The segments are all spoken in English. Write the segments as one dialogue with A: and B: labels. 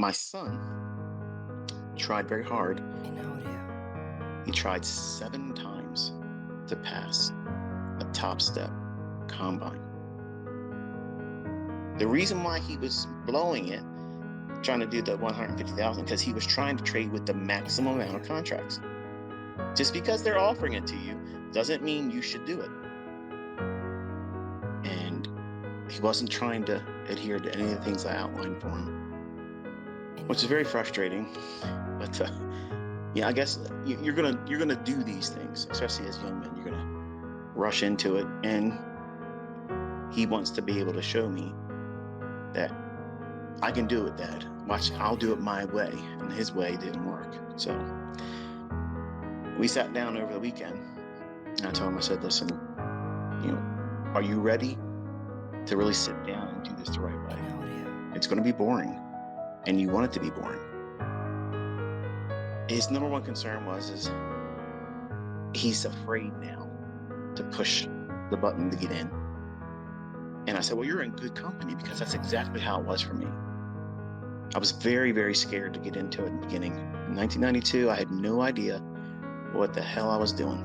A: My son tried very hard. He tried 7 times to pass a top step combine. The reason why he was blowing it, trying to do the 150,000, because he was trying to trade with the maximum amount of contracts. Just because they're offering it to you doesn't mean you should do it. And he wasn't trying to adhere to any of the things I outlined for him, which is very frustrating. But yeah, I guess you're gonna do these things, especially as young men. You're gonna rush into it, and he wants to be able to show me that I can do it, Dad. Watch, I'll do it my way, and his way didn't work. So we sat down over the weekend, and I told him, I said, listen, are you ready to really sit down and do this the right way? It's going to be boring, and you want it to be boring. His number one concern is he's afraid now to push the button to get in. And I said, well, you're in good company, because that's exactly how it was for me. I was very, very scared to get into it in the beginning. In 1992, I had no idea what the hell I was doing,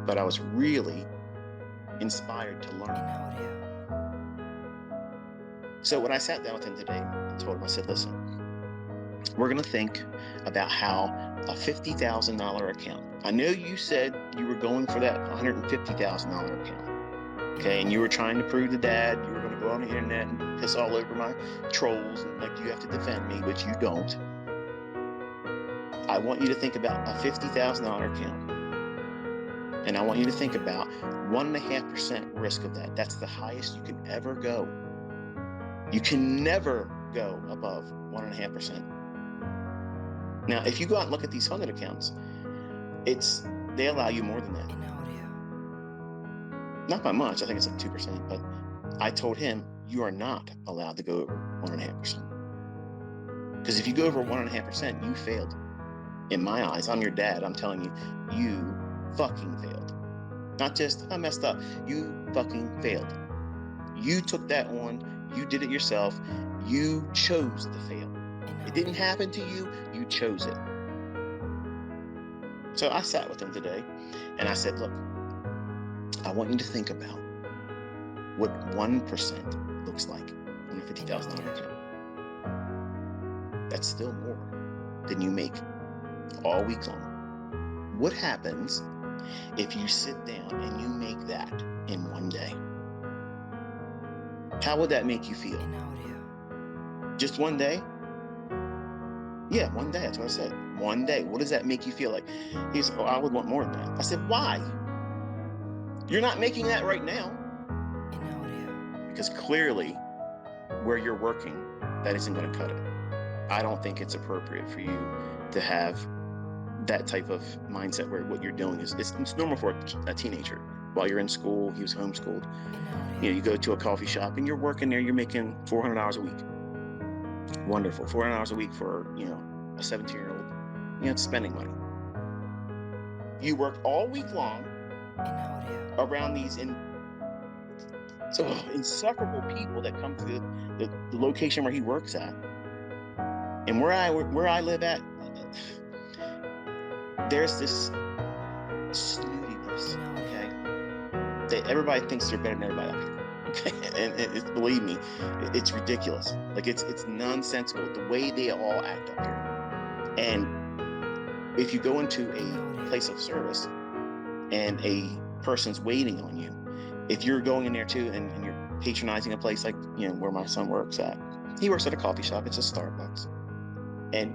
A: but I was really inspired to learn. So when I sat down with him today, I told him, I said, listen, we're going to think about how a $50,000 account. I know you said you were going for that $150,000 account. Okay, and you were trying to prove to Dad you were going to go on the internet and piss all over my trolls and like you have to defend me, but you don't. I want you to think about a $50,000 account, and I want you to think about 1.5% risk of that. That's the highest you can ever go. You can never go above 1.5%. Now, if you go out and look at these funded accounts, they allow you more than that. Not by much. I think it's like 2%. But I told him, you are not allowed to go over 1.5%. Because if you go over 1.5%, you failed. In my eyes, I'm your dad. I'm telling you, you fucking failed. Not just, I messed up. You fucking failed. You took that on. You did it yourself. You chose to fail. It didn't happen to you. You chose it. So I sat with him today and I said, look, I want you to think about what 1% looks like on a $50,000 account. That's still more than you make all week long. What happens if you sit down and you make that in one day? How would that make you feel? Just one day? Yeah, one day. That's what I said. One day. What does that make you feel like? He said, I would want more than that. I said, why? You're not making that right now. Because clearly, where you're working, that isn't going to cut it. I don't think it's appropriate for you to have that type of mindset where what you're doing is it's normal for a teenager. While you're in school, he was homeschooled. You go to a coffee shop and you're working there, you're making $400 a week. Wonderful. $400 a week for, a 17-year-old. It's spending money. You work all week long around these insufferable people that come to the location where he works at. And where I live at, there's this snootiness, okay? That everybody thinks they're better than everybody else. Okay, and believe me, it's ridiculous. Like it's nonsensical the way they all act up here. And if you go into a place of service and a person's waiting on you, if you're going in there too and you're patronizing a place like where my son works at, he works at a coffee shop. It's a Starbucks, and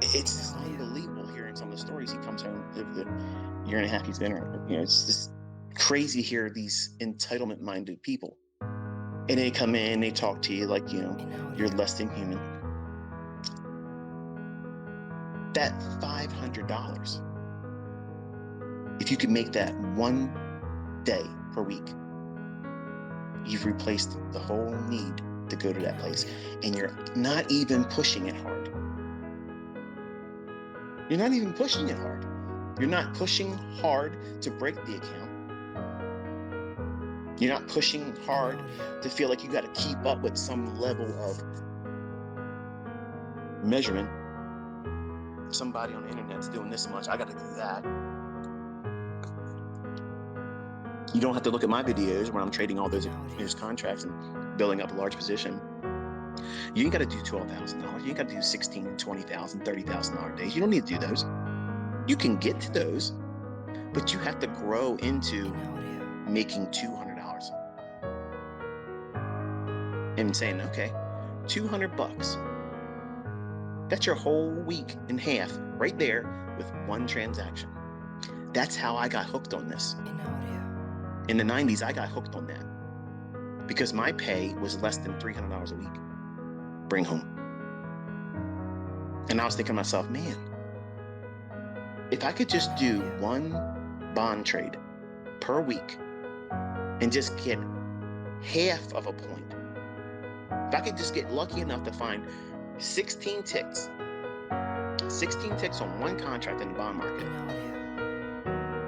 A: it's unbelievable hearing some of the stories. He comes home the year and a half he's been around. It's just crazy to hear these entitlement-minded people, and they come in, they talk to you like you're less than human. That $500, if you could make that one day per week, you've replaced the whole need to go to that place, and you're not even pushing it hard. You're not even pushing it hard. You're not pushing hard to break the account. You're not pushing hard to feel like you got to keep up with some level of measurement. Somebody on the internet's doing this much, I got to do that. You don't have to look at my videos where I'm trading all those contracts and building up a large position. You ain't got to do $12,000. You ain't got to do $16,000, $20,000, $30,000 days. You don't need to do those. You can get to those, but you have to grow into making $200 and saying, okay, $200. That's your whole week and half right there with one transaction. That's how I got hooked on this. In the 90s, I got hooked on that because my pay was less than $300 a week. Bring home. And I was thinking to myself, man, if I could just do one bond trade per week and just get half of a point, if I could just get lucky enough to find 16 ticks on one contract in the bond market,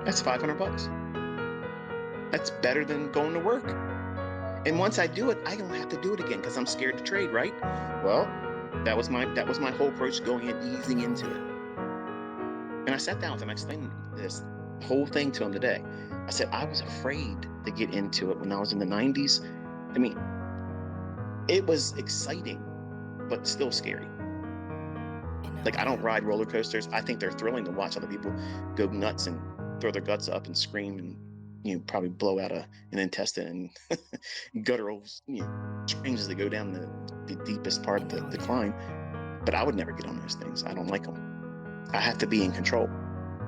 A: that's $500. That's better than going to work. And once I do it, I don't have to do it again because I'm scared to trade, right? Well, that was my whole approach going in, easing into it. And I sat down with him, I explained this whole thing to him today. I said, I was afraid to get into it when I was in the 90s. I mean, it was exciting, but still scary. Like, I don't ride roller coasters. I think they're thrilling to watch other people go nuts and throw their guts up and scream and, probably blow out an intestine and guttural, screams as they go down the deepest part of the climb. But I would never get on those things. I don't like them. I have to be in control.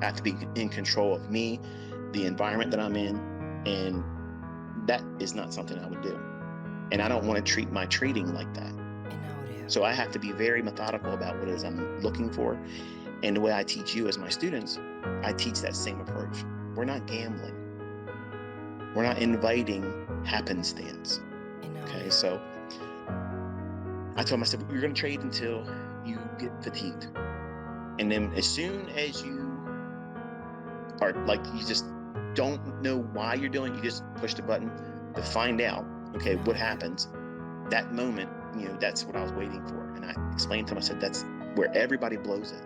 A: I have to be in control of me, the environment that I'm in, and that is not something I would do. And I don't want to treat my trading like that. So I have to be very methodical about what it is I'm looking for. And the way I teach you as my students, I teach that same approach. We're not gambling. We're not inviting happenstance. Okay, so I told him, I said, you're going to trade until you get fatigued. And then as soon as you are you just don't know why you're doing it, you just push the button to find out, okay, what happens. That moment, that's what I was waiting for. And I explained to him, I said, that's where everybody blows it.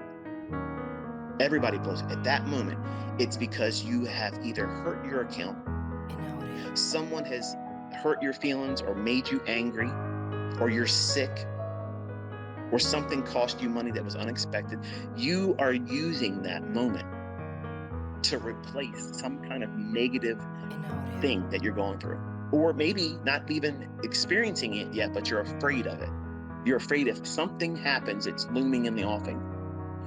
A: Everybody blows it. At that moment, it's because you have either hurt your account, someone has hurt your feelings or made you angry, or you're sick, or something cost you money that was unexpected. You are using that moment to replace some kind of negative thing that you're going through. Or maybe not even experiencing it yet, but you're afraid of it. You're afraid if something happens, it's looming in the offing.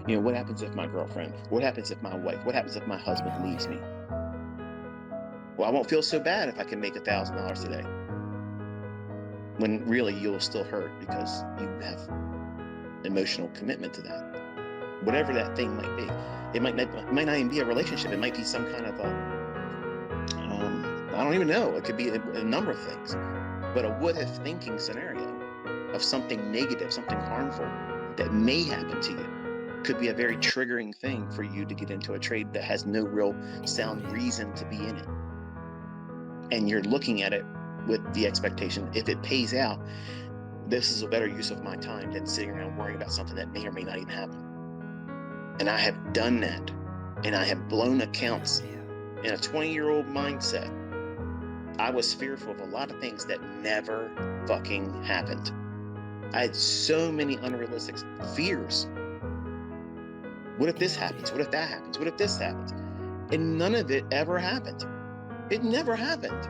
A: What happens if my girlfriend? What happens if my wife? What happens if my husband leaves me? Well, I won't feel so bad if I can make $1,000 today. When really you'll still hurt because you have emotional commitment to that. Whatever that thing might be. It might not even be a relationship. It might be some kind of I don't even know. It could be a number of things. But a what-if thinking scenario of something negative, something harmful that may happen to you could be a very triggering thing for you to get into a trade that has no real sound reason to be in it. And you're looking at it with the expectation, if it pays out, this is a better use of my time than sitting around worrying about something that may or may not even happen. And I have done that. And I have blown accounts in a 20-year-old mindset. I was fearful of a lot of things that never fucking happened. I had so many unrealistic fears. What if this happens? What if that happens? What if this happens? And none of it ever happened. It never happened.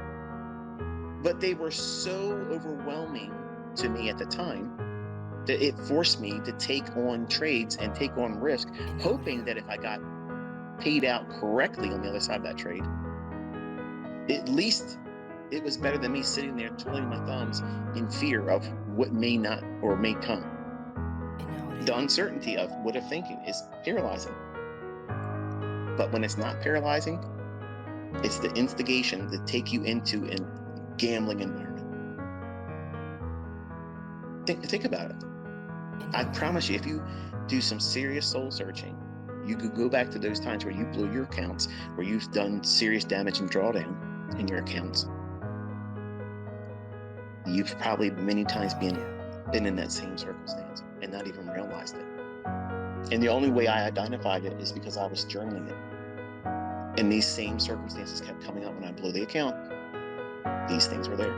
A: But they were so overwhelming to me at the time that it forced me to take on trades and take on risk, hoping that if I got paid out correctly on the other side of that trade, at least it was better than me sitting there twiddling my thumbs in fear of what may not or may come. The uncertainty of what if thinking is paralyzing. But when it's not paralyzing, it's the instigation to take you into a gambling environment. Think about it. I promise you, if you do some serious soul searching, you could go back to those times where you blew your accounts, where you've done serious damage and drawdown in your accounts. You've probably many times been been in that same circumstance and not even realized it. And the only way I identified it is because I was journaling it. And these same circumstances kept coming up when I blew the account. These things were there.